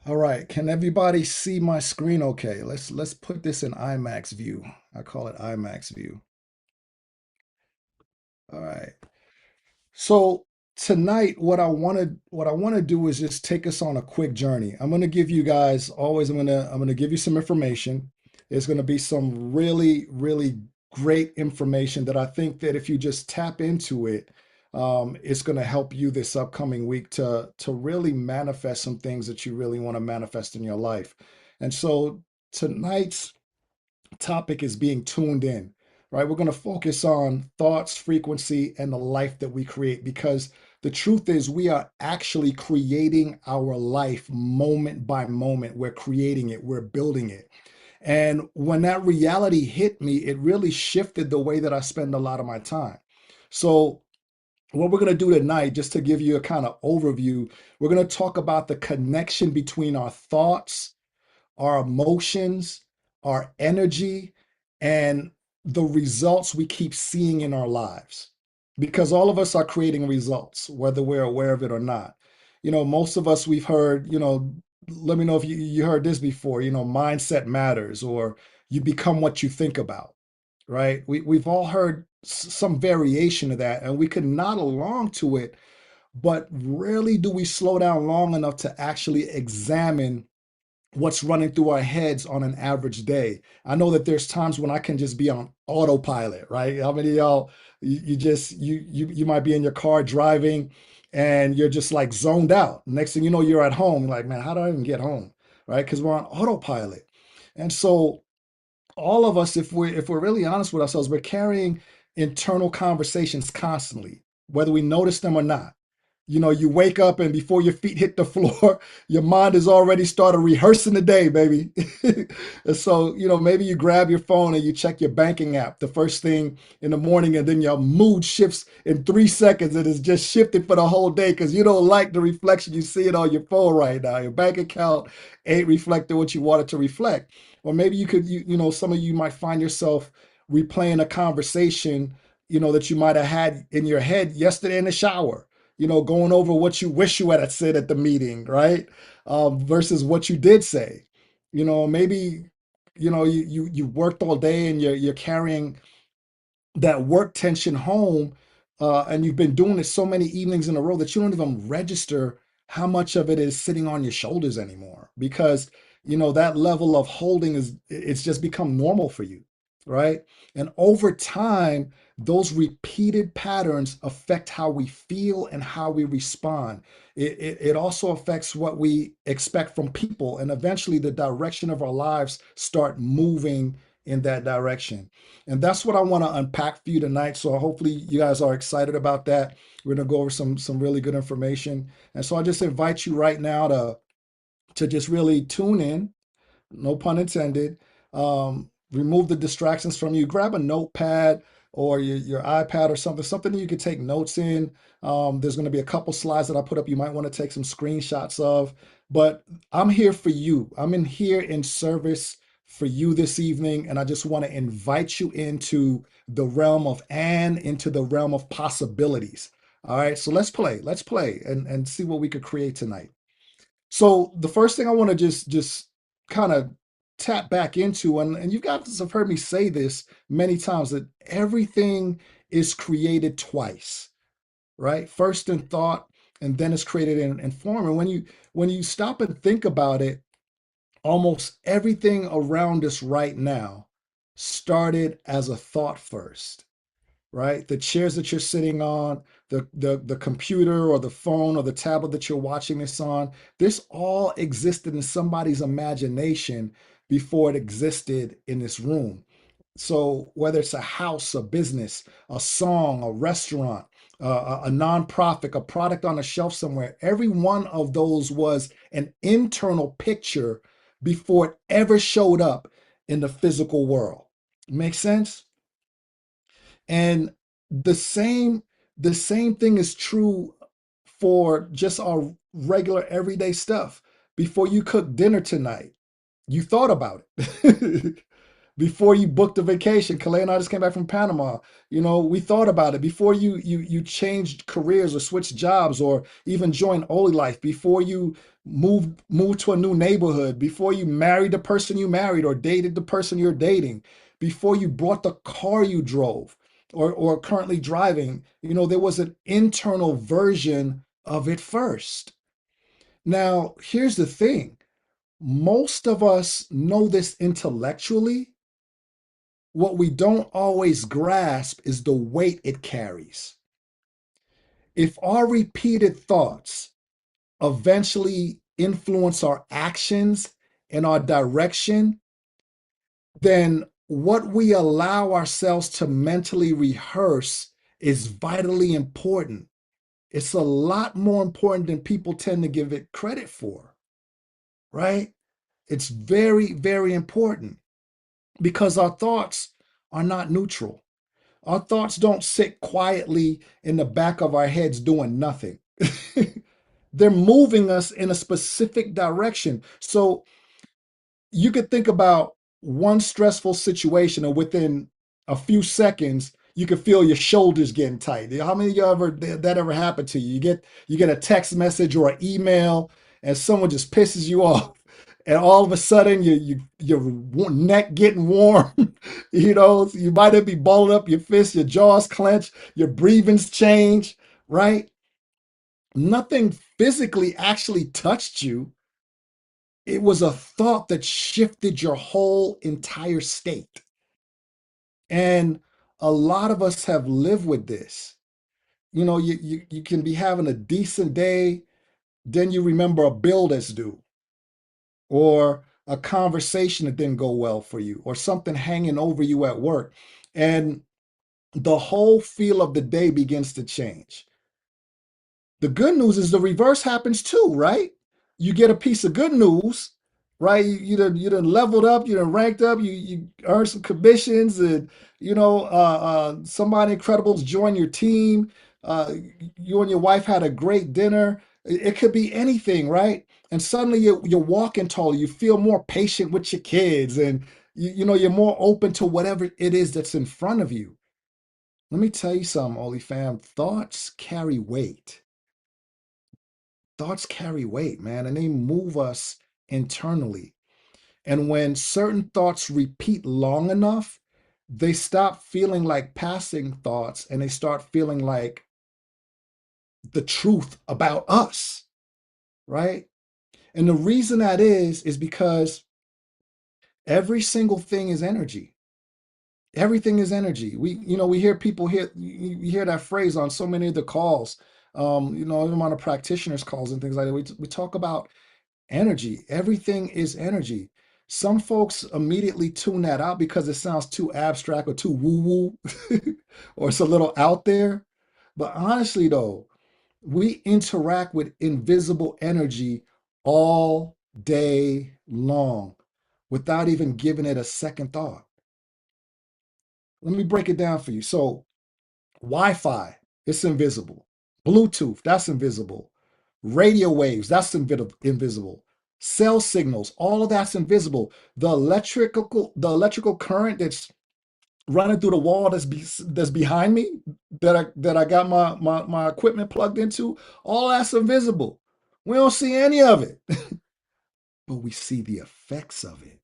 All right, can everybody see my screen okay? Let's put this in IMAX view. I call it IMAX view. All right. So tonight what I want to do is just take us on a quick journey. I'm going to give you guys always I'm going to give you some information. There's going to be some really great information that I think that if you just tap into it, it's going to help you this upcoming week to really manifest some things that you really want to manifest in your life. And so tonight's topic is being tuned in, right? We're going to focus on thoughts, frequency, and the life that we create because the truth is we are actually creating our life moment by moment. We're creating it, we're building it. And when that reality hit me, it really shifted the way that I spend a lot of my time. So, what we're going to do tonight, just to give you a kind of overview, we're going to talk about the connection between our thoughts, our emotions, our energy, and the results we keep seeing in our lives. Because all of us are creating results, whether we're aware of it or not. Most of us, we've heard, let me know if you heard this before, mindset matters, or you become what you think about, right? We've all heard some variation of that, and we could nod along to it, but rarely do we slow down long enough to actually examine what's running through our heads on an average day. I know that there's times when I can just be on autopilot, right? How many of y'all you just you might be in your car driving and you're just like zoned out. Next thing you know, you're at home. You're like, man, how do I even get home? Right? Because we're on autopilot. And so all of us, if we're really honest with ourselves, we're carrying internal conversations constantly, whether we notice them or not. You wake up and before your feet hit the floor, your mind has already started rehearsing the day, baby. And so, maybe you grab your phone and you check your banking app the first thing in the morning, and then your mood shifts in 3 seconds and it's just shifted for the whole day because you don't like the reflection you see it on your phone right now. Your bank account ain't reflecting what you want it to reflect. Or maybe you could, some of you might find yourself replaying a conversation, that you might have had in your head yesterday in the shower, going over what you wish you had said at the meeting, right? Versus what you did say. Maybe, you worked all day and you're carrying that work tension home, and you've been doing it so many evenings in a row that you don't even register how much of it is sitting on your shoulders anymore because that level of holding it's just become normal for you, right? And over time, those repeated patterns affect how we feel and how we respond. It also affects what we expect from people, and eventually the direction of our lives start moving in that direction. And that's what I want to unpack for you tonight. So hopefully you guys are excited about that. We're gonna go over some really good information. And so I just invite you right now to just really tune in, no pun intended. Remove the distractions from you. Grab a notepad or your iPad or something that you could take notes in. There's going to be a couple slides that I put up you might want to take some screenshots of. But I'm here for you. I'm in here in service for you this evening, and I just want to invite you into the realm of into the realm of possibilities. All right, so let's play and see what we could create tonight. So the first thing I want to just kind of tap back into, and you guys have heard me say this many times, that everything is created twice, right? First in thought, and then it's created in form. And when you stop and think about it, almost everything around us right now started as a thought first, right? The chairs that you're sitting on, the computer or the phone or the tablet that you're watching this on, this all existed in somebody's imagination before it existed in this room. So whether it's a house, a business, a song, a restaurant, a nonprofit, a product on a shelf somewhere, every one of those was an internal picture before it ever showed up in the physical world. Make sense? And the same the same thing is true for just our regular everyday stuff. Before you cook dinner tonight, you thought about it. Before you booked a vacation, Kalei and I just came back from Panama. We thought about it before you changed careers or switched jobs or even joined Oly Life. Before you move to a new neighborhood, before you married the person you married or dated the person you're dating, before you bought the car you drove or currently driving, there was an internal version of it first. Now, here's the thing. Most of us know this intellectually. What we don't always grasp is the weight it carries. If our repeated thoughts eventually influence our actions and our direction, then what we allow ourselves to mentally rehearse is vitally important. It's a lot more important than people tend to give it credit for, right? It's very, very important because our thoughts are not neutral. Our thoughts don't sit quietly in the back of our heads doing nothing. They're moving us in a specific direction. So you could think about one stressful situation, and within a few seconds, you could feel your shoulders getting tight. How many of you ever that ever happened to you? You get a text message or an email, and someone just pisses you off, and all of a sudden your neck getting warm. You might be balling up your fists, your jaws clench, your breathing's change, right? Nothing physically actually touched you. It was a thought that shifted your whole entire state. And a lot of us have lived with this. You can be having a decent day, then you remember a bill that's due, or a conversation that didn't go well for you, or something hanging over you at work. And the whole feel of the day begins to change. The good news is the reverse happens too, right? You get a piece of good news, right? You done leveled up, you done ranked up, you earned some commissions, and somebody incredible's joined your team. Uh, you and your wife had a great dinner. It could be anything, right? And suddenly you're walking taller. You feel more patient with your kids, and you're more open to whatever it is that's in front of you. Let me tell you something, Oli fam. Thoughts carry weight. Thoughts carry weight, man, and they move us internally. And when certain thoughts repeat long enough, they stop feeling like passing thoughts and they start feeling like the truth about us, right? And the reason that is because every single thing is energy. Everything is energy. We hear people hear you hear that phrase on so many of the calls. Even on the practitioners calls and things like that. We talk about energy. Everything is energy. Some folks immediately tune that out because it sounds too abstract or too woo woo or it's a little out there. But honestly, though, we interact with invisible energy all day long without even giving it a second thought. Let me break it down for you. So, Wi Fi, it's invisible. Bluetooth, that's invisible. Radio waves, that's invisible. Cell signals, all of that's invisible. The electrical current that's running through the wall that's behind me, that I got my equipment plugged into, all that's invisible. We don't see any of it, but we see the effects of it.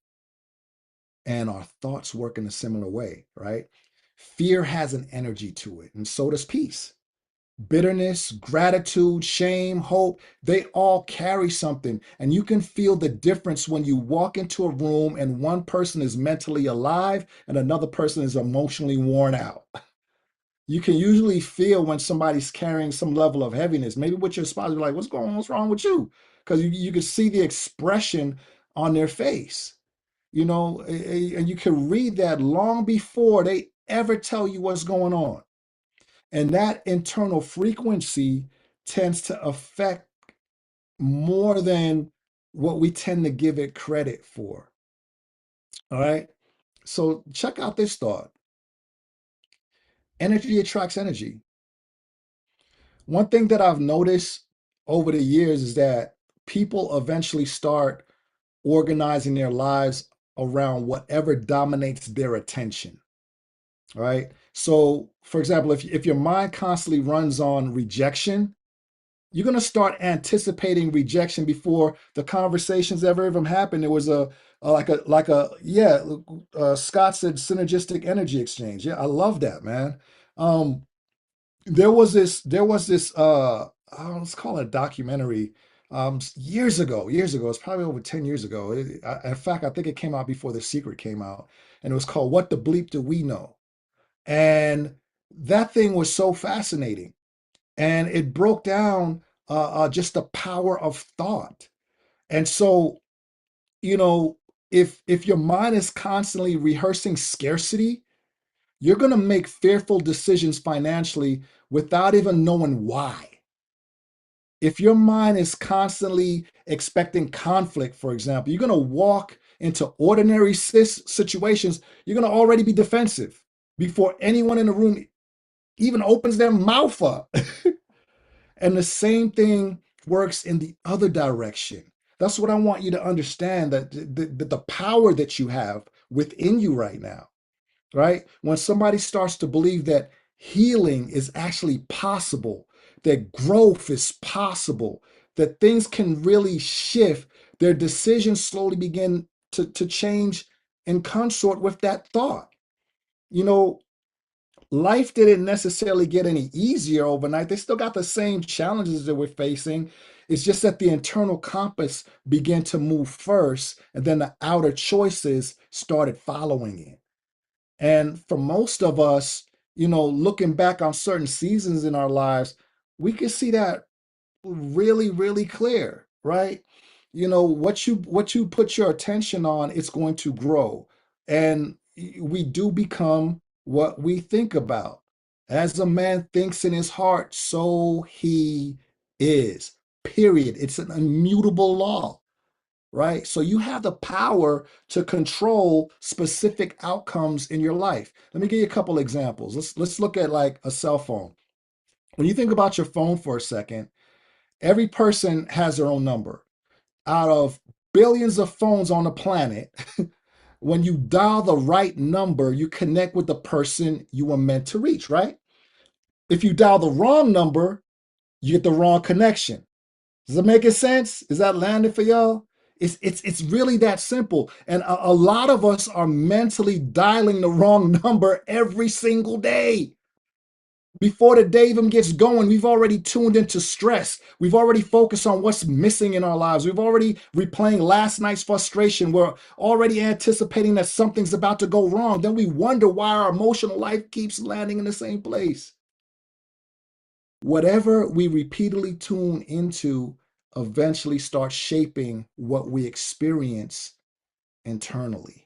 And our thoughts work in a similar way, right? Fear has an energy to it, and so does peace. Bitterness, gratitude, shame, hope, they all carry something. And you can feel the difference when you walk into a room and one person is mentally alive and another person is emotionally worn out. You can usually feel when somebody's carrying some level of heaviness. Maybe with your spouse, you're like, what's going on? What's wrong with you? Because you can see the expression on their face, and you can read that long before they ever tell you what's going on. And that internal frequency tends to affect more than what we tend to give it credit for. All right. So check out this thought: energy attracts energy. One thing that I've noticed over the years is that people eventually start organizing their lives around whatever dominates their attention. All right. So, for example, if your mind constantly runs on rejection, you're gonna start anticipating rejection before the conversations ever even happen. There was a yeah, Scott said synergistic energy exchange. Yeah, I love that, man. Um, there was this let's call it a documentary years ago. It's probably over 10 years ago. In fact, I think it came out before The Secret came out, and it was called What the Bleep Do We Know? And that thing was so fascinating, and it broke down just the power of thought. And so, you know, if your mind is constantly rehearsing scarcity, you're going to make fearful decisions financially without even knowing why. If your mind is constantly expecting conflict, for example, you're going to walk into ordinary situations, you're going to already be defensive before anyone in the room even opens their mouth up. And the same thing works in the other direction. That's what I want you to understand, that the power that you have within you right now, right? When somebody starts to believe that healing is actually possible, that growth is possible, that things can really shift, their decisions slowly begin to change in consort with that thought. You know, life didn't necessarily get any easier overnight. They still got the same challenges that we're facing. It's just that the internal compass began to move first, and then the outer choices started following it. And for most of us, looking back on certain seasons in our lives, we can see that really, really clear, right? What you put your attention on, it's going to grow. And we do become what we think about. As a man thinks in his heart, so he is. Period. It's an immutable law, right? So you have the power to control specific outcomes in your life. Let me give you a couple examples. Let's look at like a cell phone. When you think about your phone for a second, every person has their own number. Out of billions of phones on the planet, when you dial the right number, you connect with the person you were meant to reach, right? If you dial the wrong number, you get the wrong connection. Does that make sense? Is that landing for y'all? It's really that simple. And a lot of us are mentally dialing the wrong number every single day. Before the day even gets going, we've already tuned into stress. We've already focused on what's missing in our lives. We've already replaying last night's frustration. We're already anticipating that something's about to go wrong. Then we wonder why our emotional life keeps landing in the same place. Whatever we repeatedly tune into eventually starts shaping what we experience internally.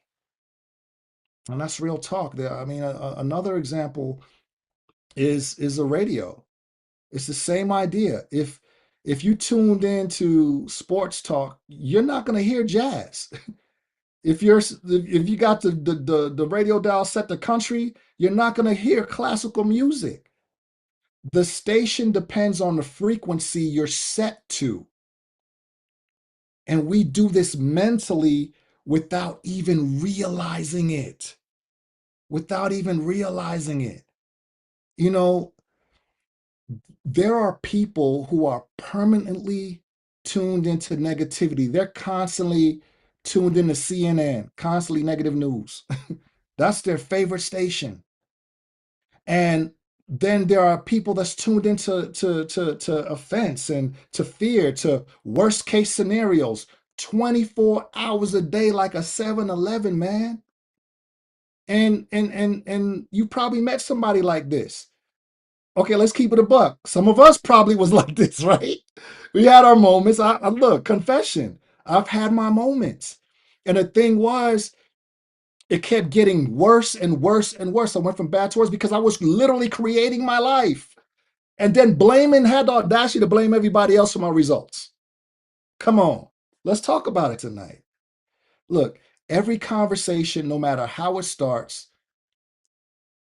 And that's real talk there. I mean, another example is a radio. It's the same idea. If you tuned into sports talk, you're not going to hear jazz. If you got the radio dial set to country, you're not going to hear classical music. The station depends on the frequency you're set to. And we do this mentally without even realizing it. Without even realizing it. You know, there are people who are permanently tuned into negativity. They're constantly tuned into CNN, constantly negative news. That's their favorite station. And then there are people that's tuned into to offense and to fear, to worst case scenarios, 24 hours a day, like a 7-Eleven, man. And you probably met somebody like this. Okay, let's keep it a buck. Some of us probably was like this, right? We had our moments. I look, confession. I've had my moments. And the thing was, it kept getting worse and worse and worse. I went from bad to worse because I was literally creating my life. And then had the audacity to blame everybody else for my results. Come on, let's talk about it tonight. Look, every conversation, no matter how it starts,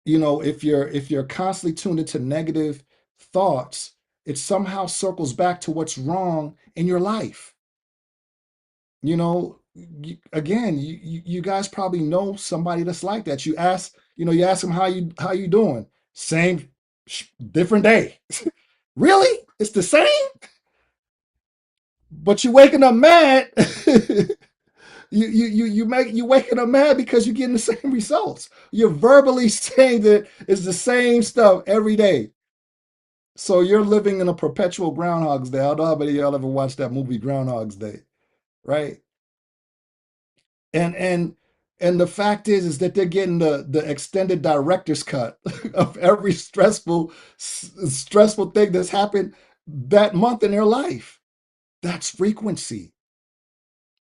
if you're constantly tuned into negative thoughts, it somehow circles back to what's wrong in your life. Again, you guys probably know somebody that's like that. You ask them how you doing. Same, different day. Really? It's the same? but you're waking up mad. You waking up mad because you're getting the same results. You're verbally saying that it's the same stuff every day. So you're living in a perpetual Groundhog's Day. I don't know how many of y'all ever watched that movie Groundhog's Day, right? And and and the fact is that they're getting the extended director's cut of every stressful thing that's happened that month in their life. That's frequency.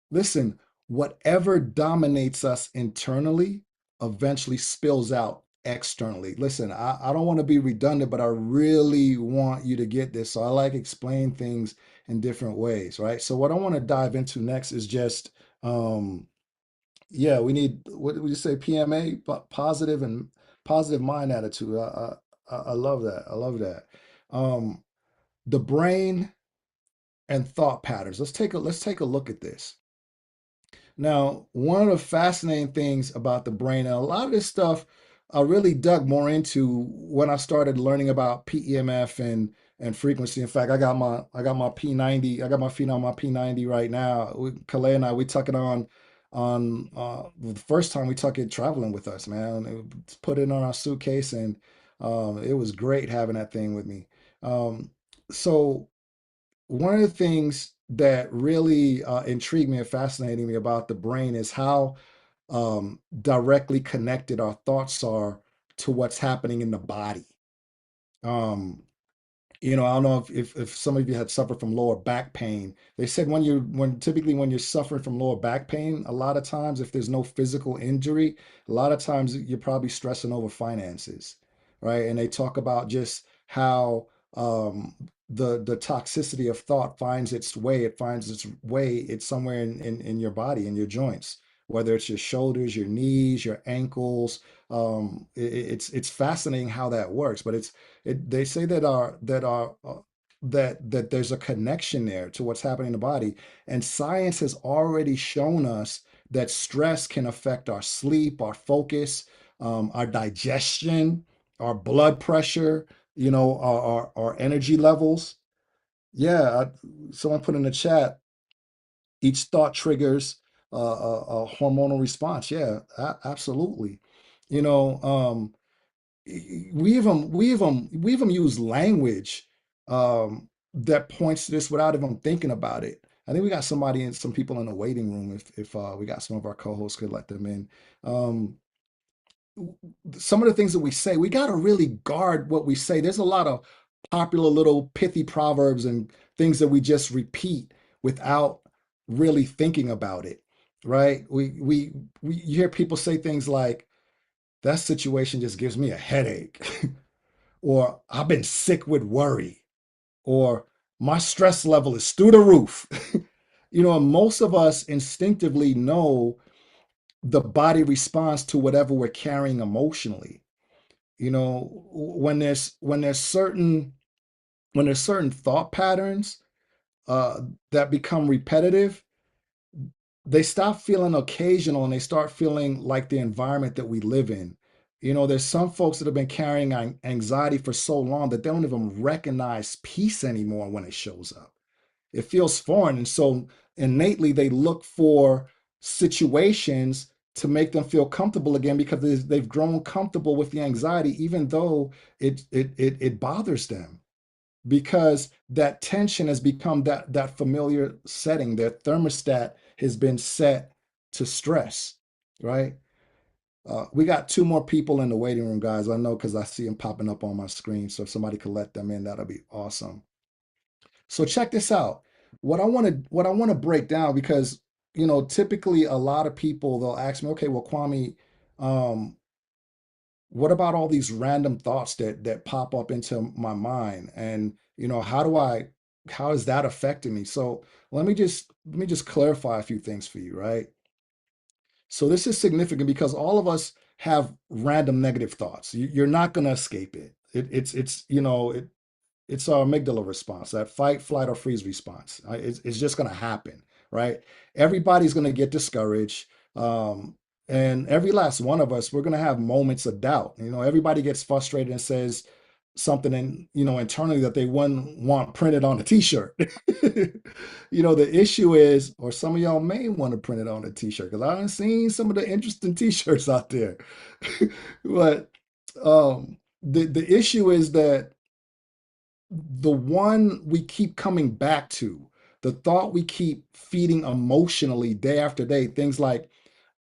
Listen, whatever dominates us internally eventually spills out externally. Listen, I don't want to be redundant, but I really want you to get this. So I like explain things in different ways, right? So what I want to dive into next is just yeah, we need what would you say, PMA, positive and positive mind attitude. I love that. I love that. Um, the brain and thought patterns. Let's take a look at this. Now, one of the fascinating things about the brain, and a lot of this stuff I really dug more into when I started learning about PEMF and frequency. In fact, I got my P90, I got my feet on my P90 right now. Calais and I, we took it on the first time we took it traveling with us, man. Put it on our suitcase, and it was great having that thing with me. So one of the things that really intrigued me and fascinated me about the brain is how directly connected our thoughts are to what's happening in the body. Um, I don't know if some of you had suffered from lower back pain. They said when you're suffering from lower back pain, a lot of times if there's no physical injury, a lot of times you're probably stressing over finances, right? And they talk about just how the toxicity of thought finds its way, it's somewhere in your body, in your joints, whether it's your shoulders, your knees, your ankles. It's fascinating how that works, but they say that there's a connection there to what's happening in the body, and science has already shown us that stress can affect our sleep, our focus, our digestion, our blood pressure, our energy levels. Yeah, someone put in the chat, each thought triggers a hormonal response. Yeah, absolutely. You know, we even use language that points to this without even thinking about it. I think we got some people in the waiting room. If we got some of our co-hosts could let them in. Um, some of the things that we say, we got to really guard what we say. There's a lot of popular little pithy proverbs and things that we just repeat without really thinking about it, right? You hear people say things like, "That situation just gives me a headache," or "I've been sick with worry," or "My stress level is through the roof." Most of us instinctively know the body responds to whatever we're carrying emotionally. When there's certain thought patterns that become repetitive, they stop feeling occasional and they start feeling like the environment that we live in. There's some folks that have been carrying anxiety for so long that they don't even recognize peace anymore when it shows up. It feels foreign. And so innately they look for situations to make them feel comfortable again because they've grown comfortable with the anxiety, even though it bothers them, because that tension has become that familiar setting. Their thermostat has been set to stress, right? We got two more people in the waiting room, guys. I know because I see them popping up on my screen. So if somebody could let them in, that'll be awesome. So check this out. What I want to break down, because typically a lot of people they'll ask me, okay, well, Kwame, um, what about all these random thoughts that pop up into my mind, and how is that affecting me? So let me just clarify a few things for you, right? So this is significant because all of us have random negative thoughts. You're not going to escape it. It's our amygdala response, that fight, flight, or freeze response. It's just going to happen, right? Everybody's going to get discouraged. And every last one of us, we're going to have moments of doubt. Everybody gets frustrated and says, something in, internally that they wouldn't want printed on a t-shirt. The issue is, or some of y'all may want to print it on a t-shirt because I've seen some of the interesting t-shirts out there. But the issue is that the one we keep coming back to, the thought we keep feeding emotionally day after day, things like,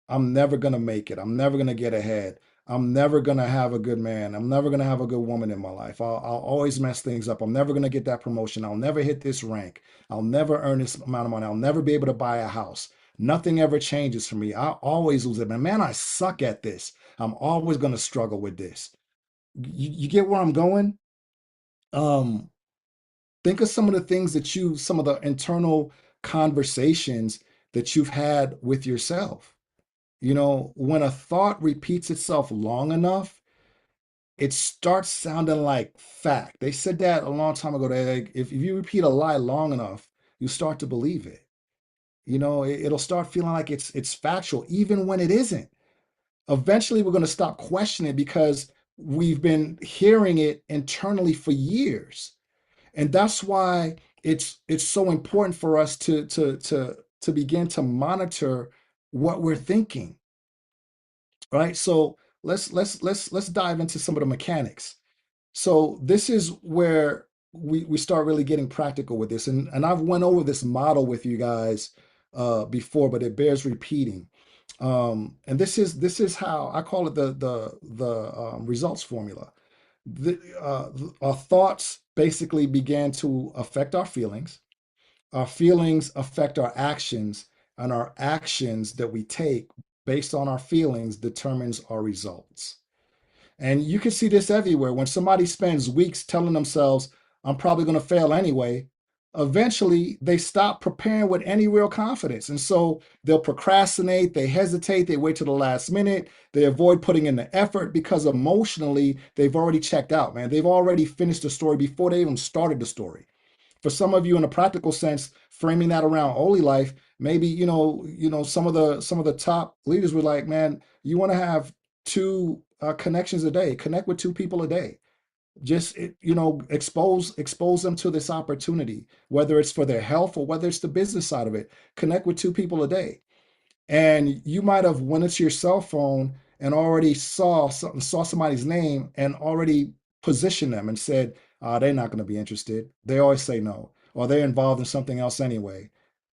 I'm never going to make it. I'm never going to get ahead. I'm never going to have a good man. I'm never going to have a good woman in my life. I'll always mess things up. I'm never going to get that promotion. I'll never hit this rank. I'll never earn this amount of money. I'll never be able to buy a house. Nothing ever changes for me. I always lose it. Man, I suck at this. I'm always going to struggle with this. You get where I'm going? Um, think of some of the things some of the internal conversations that you've had with yourself. When a thought repeats itself long enough, it starts sounding like fact. They said that a long time ago. That if you repeat a lie long enough, you start to believe it. It'll start feeling like it's factual, even when it isn't. Eventually, we're going to stop questioning it because we've been hearing it internally for years. And that's why it's so important for us to begin to monitor what we're thinking, right? So let's dive into some of the mechanics. So this is where we start really getting practical with this, and I've went over this model with you guys before, but it bears repeating. And this is how I call it the results formula. Our thoughts basically began to affect our feelings affect our actions, and our actions that we take based on our feelings determines our results. And you can see this everywhere. When somebody spends weeks telling themselves, I'm probably going to fail anyway, eventually they stop preparing with any real confidence. And so they'll procrastinate, they hesitate, they wait till the last minute, they avoid putting in the effort because emotionally they've already checked out, man. They've already finished the story before they even started the story. For some of you, in a practical sense, framing that around holy life, maybe some of the top leaders were like, man, you want to have two connections a day, connect with two people a day. Just expose them to this opportunity, whether it's for their health or whether it's the business side of it. Connect with two people a day, and you might have went into your cell phone and already saw somebody's name and already positioned them and said, they're not going to be interested. They always say no, or they're involved in something else anyway.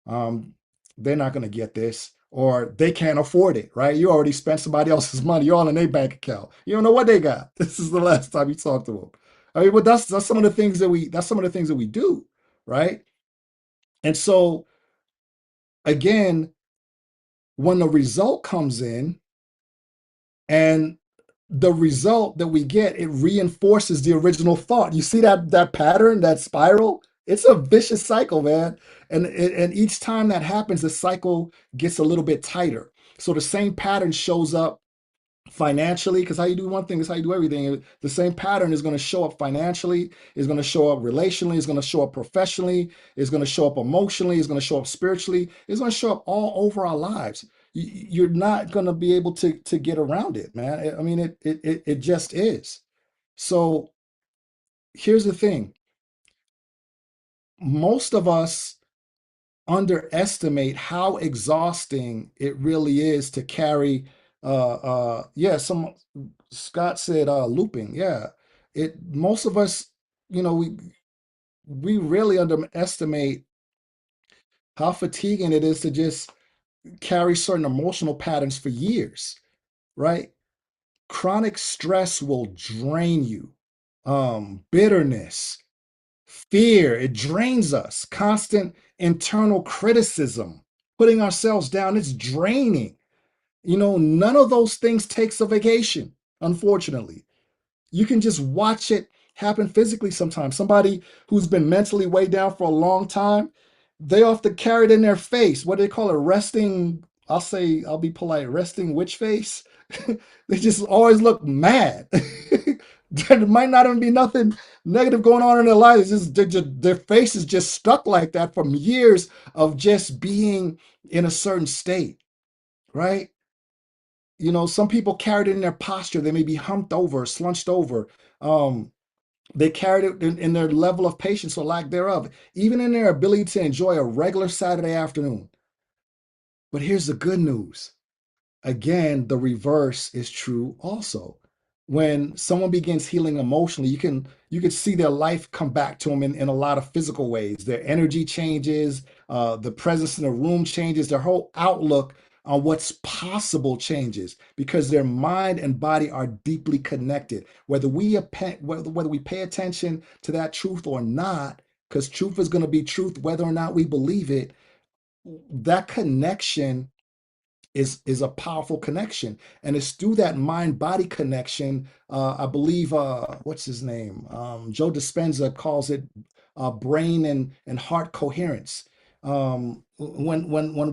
um, they're not going to get this, or they can't afford it, right? You already spent somebody else's money all in their bank account. You don't know what they got. This is the last time you talk to them. I mean, but that's some of the things that we do, right? And so again, when the result comes in, and the result that we get, it reinforces the original thought. You see that pattern, that spiral? It's a vicious cycle, man. And each time that happens, the cycle gets a little bit tighter. So the same pattern shows up financially, because how you do one thing is how you do everything. The same pattern is going to show up financially, is going to show up relationally, is going to show up professionally, is going to show up emotionally, is going to show up spiritually, it's going to show up all over our lives. You're not going to be able to get around it, man. I mean, it just is. So here's the thing: most of us underestimate how exhausting it really is to carry yeah, some Scott said looping. Yeah. It Most of us, we really underestimate how fatiguing it is to just carry certain emotional patterns for years, right? Chronic stress will drain you. Bitterness, fear, it drains us. Constant internal criticism, putting ourselves down, it's draining. None of those things takes a vacation, unfortunately. You can just watch it happen physically sometimes. Somebody who's been mentally weighed down for a long time, they often carry it in their face. What do they call it? Resting, I'll be polite, resting witch face. They just always look mad. There might not even be nothing negative going on in their lives. It's just, their face is just stuck like that from years of just being in a certain state, right? Some people carry it in their posture. They may be humped over, slunched over. Um, They carried it in their level of patience or lack thereof, even in their ability to enjoy a regular Saturday afternoon. But here's the good news. Again, the reverse is true also. When someone begins healing emotionally, you can see their life come back to them in a lot of physical ways. Their energy changes, the presence in the room changes, their whole outlook on what's possible changes because their mind and body are deeply connected. Whether we pay attention to that truth or not, because truth is going to be truth whether or not we believe it, that connection is a powerful connection, and it's through that mind body connection. I believe what's his name, Joe Dispenza calls it brain and heart coherence. When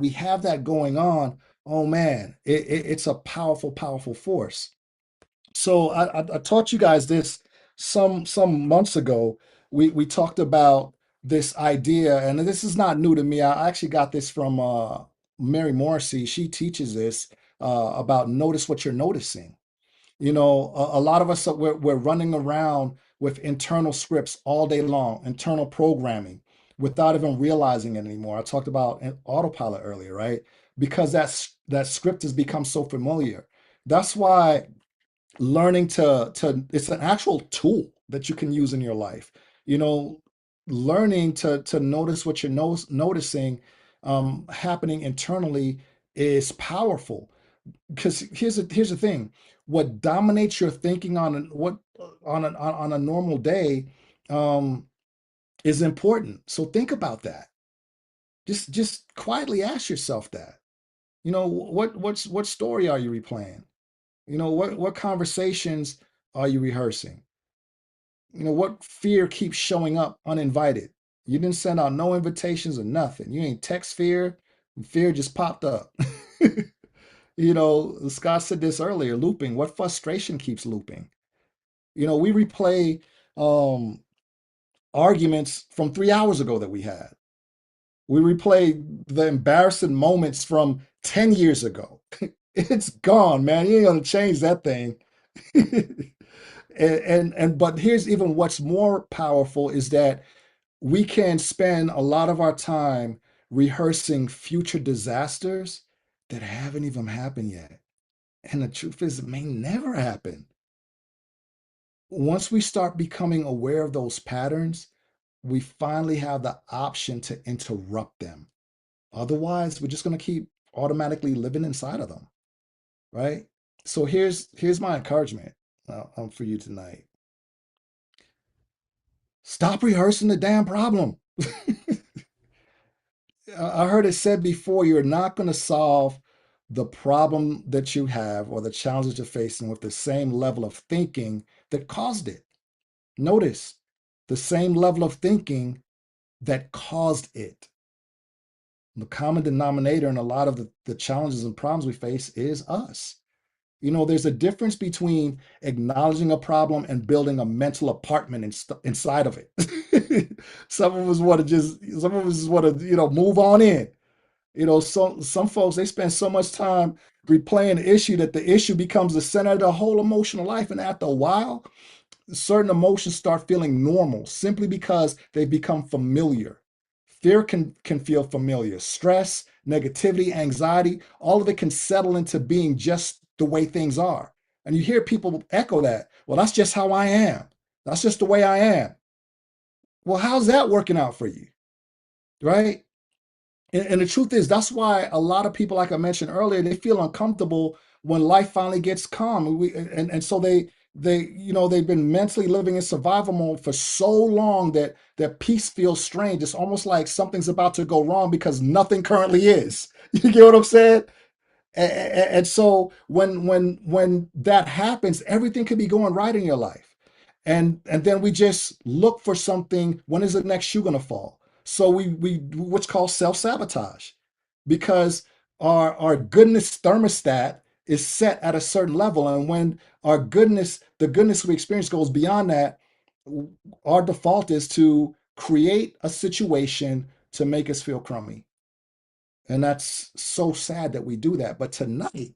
we have that going on, oh man, it's a powerful force. So I taught you guys this some months ago. We talked about this idea, and this is not new to me. I actually got this from Mary Morrissey. She teaches this about notice what you're noticing. A lot of us we're running around with internal scripts all day long, internal programming, without even realizing it anymore. I talked about an autopilot earlier, right? Because that script has become so familiar. That's why learning to it's an actual tool that you can use in your life. you know Learning to notice what you're noticing happening internally is powerful, because here's the thing. What dominates your thinking on a normal day um is important. So think about that. Just quietly ask yourself that. What story are you replaying? What conversations are you rehearsing? What fear keeps showing up uninvited? You didn't send out no invitations or nothing. You ain't text fear. Fear just popped up. Scott said this earlier, looping. What frustration keeps looping? We replay um, arguments from 3 hours ago that we had. We replay the embarrassing moments from 10 years ago. It's gone, man. You ain't gonna change that thing. But here's even what's more powerful is that we can spend a lot of our time rehearsing future disasters that haven't even happened yet. And the truth is, it may never happen. Once we start becoming aware of those patterns, we finally have the option to interrupt them. Otherwise, we're just going to keep automatically living inside of them, right? So here's my encouragement for you tonight. Stop rehearsing the damn problem. I heard it said before, you're not going to solve the problem that you have or the challenges you're facing with the same level of thinking that caused it. Notice the same level of thinking that caused it. The common denominator in a lot of the challenges and problems we face is us. There's a difference between acknowledging a problem and building a mental apartment inside of it. Some of us just want to, move on in. Some folks, they spend so much time replaying the issue that the issue becomes the center of their whole emotional life. And after a while, certain emotions start feeling normal simply because they've become familiar. Fear can feel familiar. Stress, negativity, anxiety, all of it can settle into being just the way things are. And you hear people echo that. Well, that's just how I am. That's just the way I am. Well, how's that working out for you? Right? And the truth is, that's why a lot of people, like I mentioned earlier, they feel uncomfortable when life finally gets calm. And so they've been mentally living in survival mode for so long that their peace feels strange. It's almost like something's about to go wrong because nothing currently is. You get what I'm saying? And so when that happens, everything could be going right in your life. And then we just look for something. When is the next shoe gonna fall? So we what's called self-sabotage, because our goodness thermostat is set at a certain level. And when the goodness we experience goes beyond that, our default is to create a situation to make us feel crummy. And that's so sad that we do that. But tonight,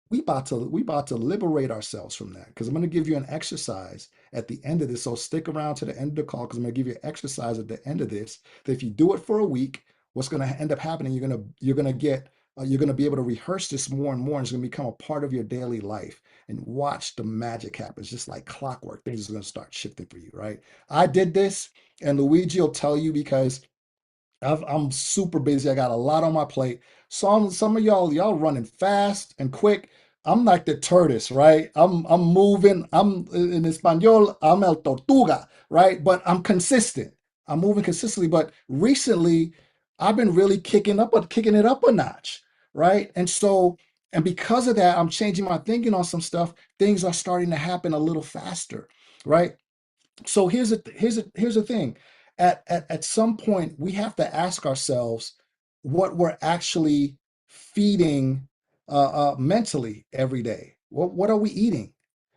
we about to liberate ourselves from that, because I'm going to give you an exercise at the end of this. So stick around to the end of the call, because I'm going to give you an exercise at the end of this that if you do it for a week, what's going to end up happening, you're going to get you're going to be able to rehearse this more and more, and it's going to become a part of your daily life, and watch the magic happen. It's just like clockwork. Things are going to start shifting for you, right? I did this, and Luigi will tell you, because I'm super busy. I got a lot on my plate. Some of y'all running fast and quick. I'm like the tortoise, right? I'm moving. I'm in Espanol. I'm el tortuga, right? But I'm consistent. I'm moving consistently. But recently, I've been really kicking it up a notch, right? And because of that, I'm changing my thinking on some stuff. Things are starting to happen a little faster, right? So here's the thing. At some point, we have to ask ourselves what we're actually feeding mentally every day. What are we eating?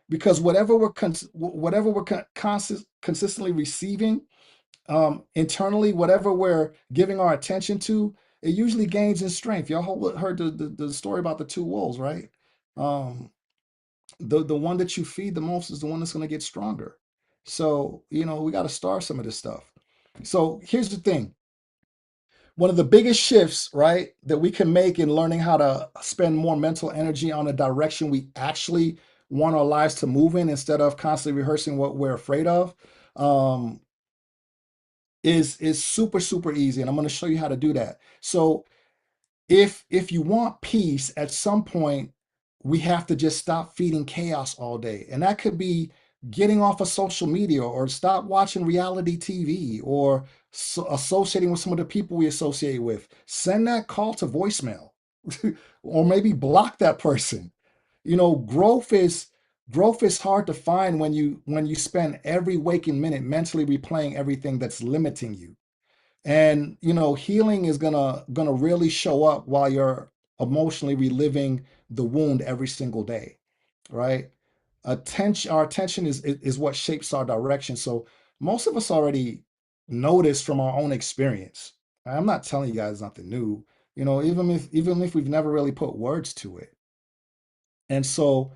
Because whatever we're consistently receiving internally, whatever we're giving our attention to, it usually gains in strength. Y'all heard the story about the two wolves, right? Um, the one that you feed the most is the one that's going to get stronger. So, we got to start some of this stuff. So, here's the thing. One of the biggest shifts, right, that we can make in learning how to spend more mental energy on a direction we actually want our lives to move in, instead of constantly rehearsing what we're afraid of, um, is super, super easy. And I'm going to show you how to do that. So, if you want peace, at some point we have to just stop feeding chaos all day, and that could be getting off of social media, or stop watching reality TV, or associating with some of the people we associate with. Send that call to voicemail, or maybe block that person. Growth is hard to find when you spend every waking minute mentally replaying everything that's limiting you. And healing is gonna really show up while you're emotionally reliving the wound every single day, right? Our attention is what shapes our direction. So most of us already know this from our own experience. I'm not telling you guys nothing new, even if we've never really put words to it. And so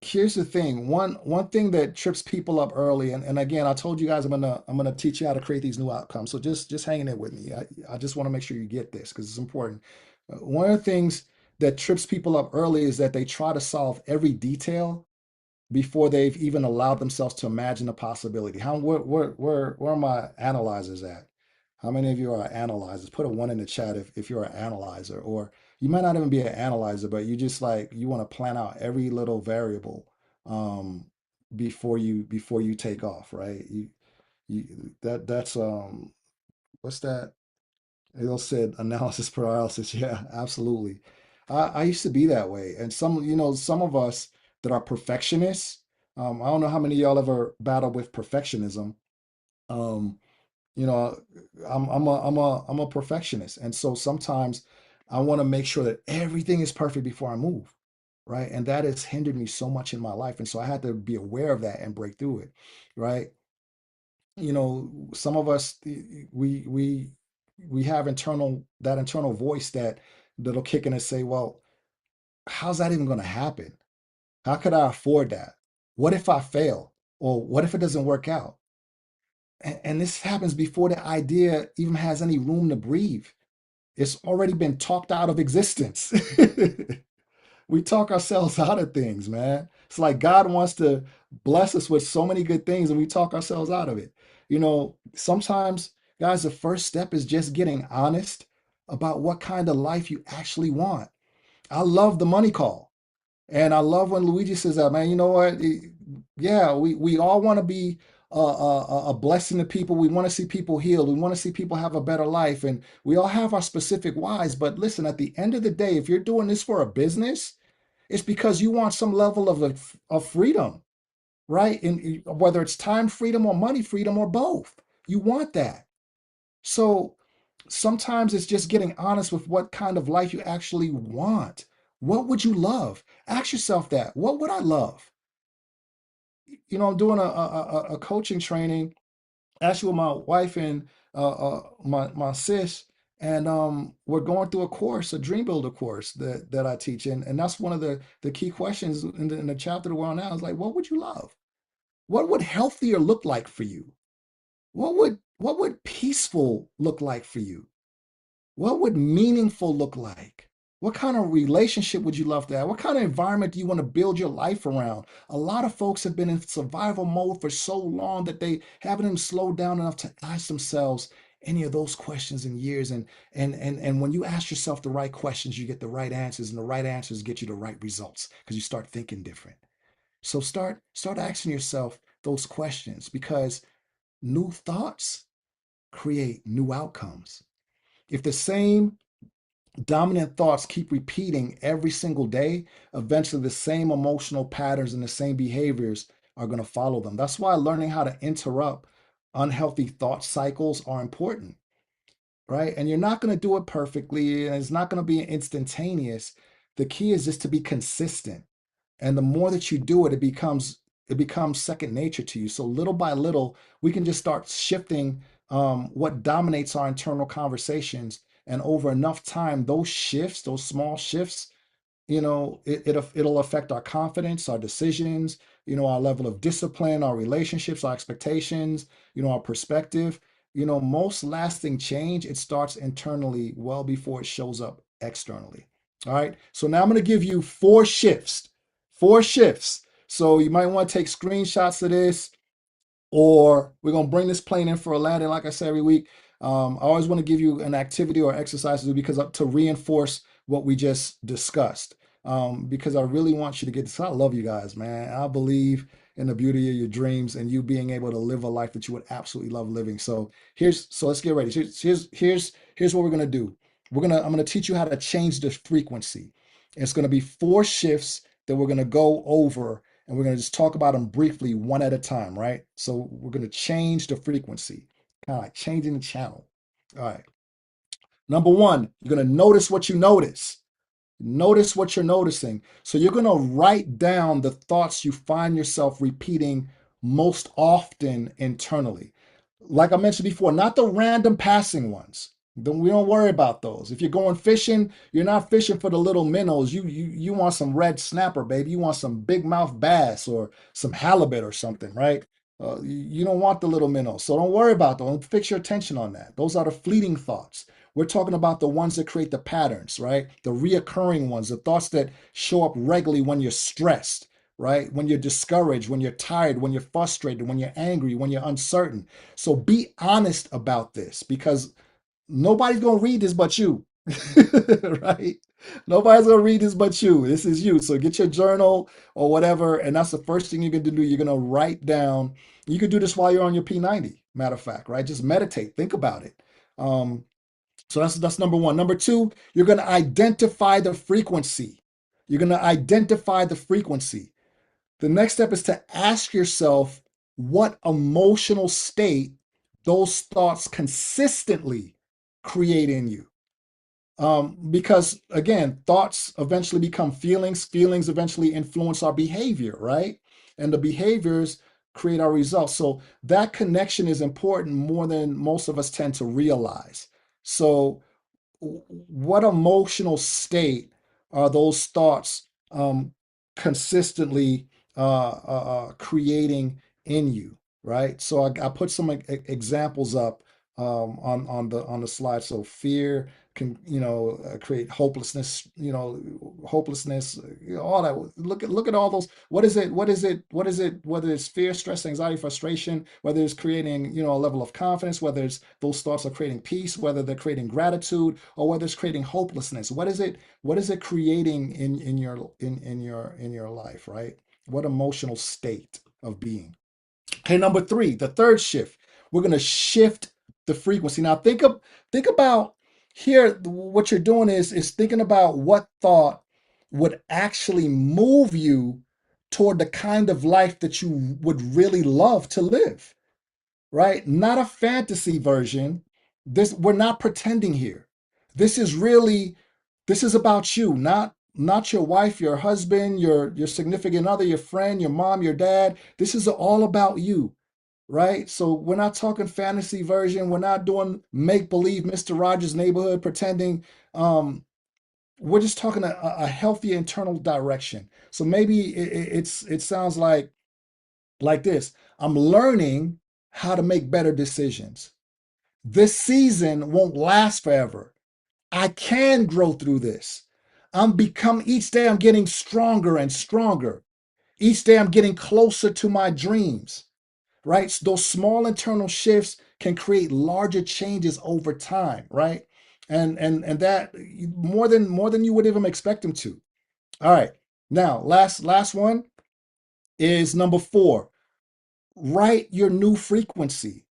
here's the thing. One thing that trips people up early, and again, I told you guys I'm gonna teach you how to create these new outcomes. So just hanging in with me. I just want to make sure you get this, because it's important. One of the things that trips people up early is that they try to solve every detail before they've even allowed themselves to imagine a possibility. Where are my analyzers at? How many of you are analyzers? Put a one in the chat if you're an analyzer, or you might not even be an analyzer, but you just like you want to plan out every little variable um, before you take off, right? That's what's that? It'll said analysis paralysis. Yeah, absolutely. I used to be that way, and some of us that are perfectionists. I don't know how many of y'all ever battle with perfectionism. Um, you know, I'm a perfectionist, and so sometimes I want to make sure that everything is perfect before I move, right? And that has hindered me so much in my life, and so I had to be aware of that and break through it, right? Some of us, we have internal voice that'll kick in and say, well, how's that even going to happen? How could I afford that? What if I fail? Or what if it doesn't work out? And this happens before the idea even has any room to breathe. It's already been talked out of existence. We talk ourselves out of things, man. It's like God wants to bless us with so many good things, and we talk ourselves out of it. Sometimes, guys, the first step is just getting honest about what kind of life you actually want. I love the money call. And I love when Luigi says that, man. You know what? Yeah, we all want to be a blessing to people. We want to see people healed. We want to see people have a better life. And we all have our specific whys. But listen, at the end of the day, if you're doing this for a business, it's because you want some level of freedom, right? And whether it's time freedom or money freedom or both, you want that. So sometimes it's just getting honest with what kind of life you actually want. What would you love? Ask yourself that. What would I love? I'm doing a coaching training actually with my wife and my sis, And we're going through a course, a dream builder course that I teach. And that's one of the key questions in the chapter that we're on now is like, what would you love? What would healthier look like for you? What would peaceful look like for you? What would meaningful look like? What kind of relationship would you love to have? What kind of environment do you want to build your life around? A lot of folks have been in survival mode for so long that they haven't even slowed down enough to ask themselves any of those questions in years. And when you ask yourself the right questions, you get the right answers, and the right answers get you the right results because you start thinking different. So start asking yourself those questions because new thoughts create new outcomes. If the same dominant thoughts keep repeating every single day, eventually the same emotional patterns and the same behaviors are going to follow them. That's why learning how to interrupt unhealthy thought cycles are important, right? And you're not going to do it perfectly, and it's not going to be instantaneous. The key is just to be consistent. And the more that you do it, it becomes second nature to you. So little by little, we can just start shifting what dominates our internal conversations. And over enough time, those shifts, those small shifts, it'll affect our confidence, our decisions, our level of discipline, our relationships, our expectations, our perspective. Most lasting change, it starts internally well before it shows up externally. All right. So now I'm going to give you four shifts. Four shifts. So you might want to take screenshots of this, or we're going to bring this plane in for a landing, like I say every week. I always want to give you an activity or exercise to do because to reinforce what we just discussed. Because I really want you to get this. I love you guys, man. I believe in the beauty of your dreams and you being able to live a life that you would absolutely love living. So let's get ready. Here's what we're gonna do. I'm gonna teach you how to change the frequency. It's gonna be four shifts that we're gonna go over, and we're going to just talk about them briefly one at a time, right? So we're going to change the frequency, kind of like changing the channel. All right. Number one, you're going to notice what you notice. Notice what you're noticing. So you're going to write down the thoughts you find yourself repeating most often internally. Like I mentioned before, not the random passing ones. We don't worry about those. If you're going fishing, you're not fishing for the little minnows. You want some red snapper, baby. You want some big mouth bass or some halibut or something, right? You don't want the little minnows. So don't worry about them. Don't fix your attention on that. Those are the fleeting thoughts. We're talking about the ones that create the patterns, right? The reoccurring ones, the thoughts that show up regularly when you're stressed, right? When you're discouraged, when you're tired, when you're frustrated, when you're angry, when you're uncertain. So be honest about this because nobody's going to read this but you, right? Nobody's going to read this but you. This is you. So get your journal or whatever. And that's the first thing you're going to do. You're going to write down. You can do this while you're on your P90, matter of fact, right? Just meditate, think about it. Um, so that's number one. Number two, you're going to identify the frequency. You're going to identify the frequency. The next step is to ask yourself what emotional state those thoughts consistently create in you. Because again, thoughts eventually become feelings, feelings eventually influence our behavior, right? And the behaviors create our results. So that connection is important more than most of us tend to realize. So what emotional state are those thoughts consistently creating in you, right? So I put some examples up on the slide. So fear can create hopelessness, hopelessness, all that. Look at all those. What is it? Whether it's fear, stress, anxiety, frustration, whether it's creating a level of confidence, whether it's those thoughts are creating peace, whether they're creating gratitude, or whether it's creating hopelessness. What is it creating in your life, right? What emotional state of being? Okay, number three, the third shift. We're going to shift the frequency. Now think about here. What you're doing is thinking about what thought would actually move you toward the kind of life that you would really love to live, right? Not a fantasy version. We're not pretending here. This is really this is about you, not your wife, your husband, your significant other, your friend, your mom, your dad. This is all about you. right? So we're not talking fantasy version. We're not doing make believe Mr. Rogers' Neighborhood pretending. Um, we're just talking a healthy internal direction. So maybe it sounds like this. I'm learning how to make better decisions. This season won't last forever. I can grow through this. Each day I'm getting stronger and stronger. Each day I'm getting closer to my dreams, right? So those small internal shifts can create larger changes over time, right? And that more than you would even expect them to. All right. Now, last one is number 4. Write your new frequency.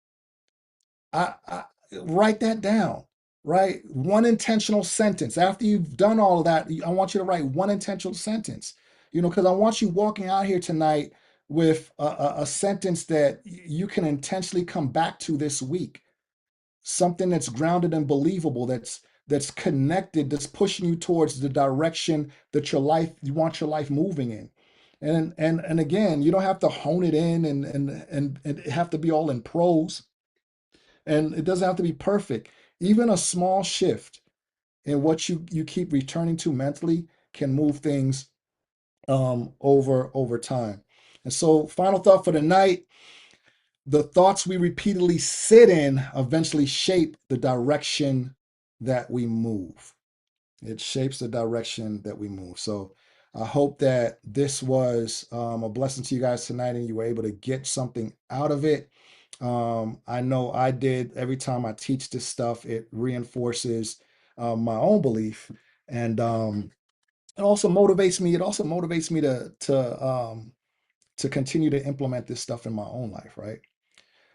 I write that down, right? One intentional sentence. After you've done all of that, I want you to write one intentional sentence. Because I want you walking out here tonight with a sentence that you can intentionally come back to this week. Something that's grounded and believable, that's connected, that's pushing you towards the direction that you want your life moving in. And again, you don't have to hone it in and have to be all in prose, and it doesn't have to be perfect. Even a small shift in what you keep returning to mentally can move things over time. And so, final thought for the night: the thoughts we repeatedly sit in eventually shape the direction that we move. It shapes the direction that we move. So I hope that this was a blessing to you guys tonight and you were able to get something out of it. I know I did. Every time I teach this stuff, it reinforces my own belief, and it also motivates me. It also motivates me to continue to implement this stuff in my own life, right?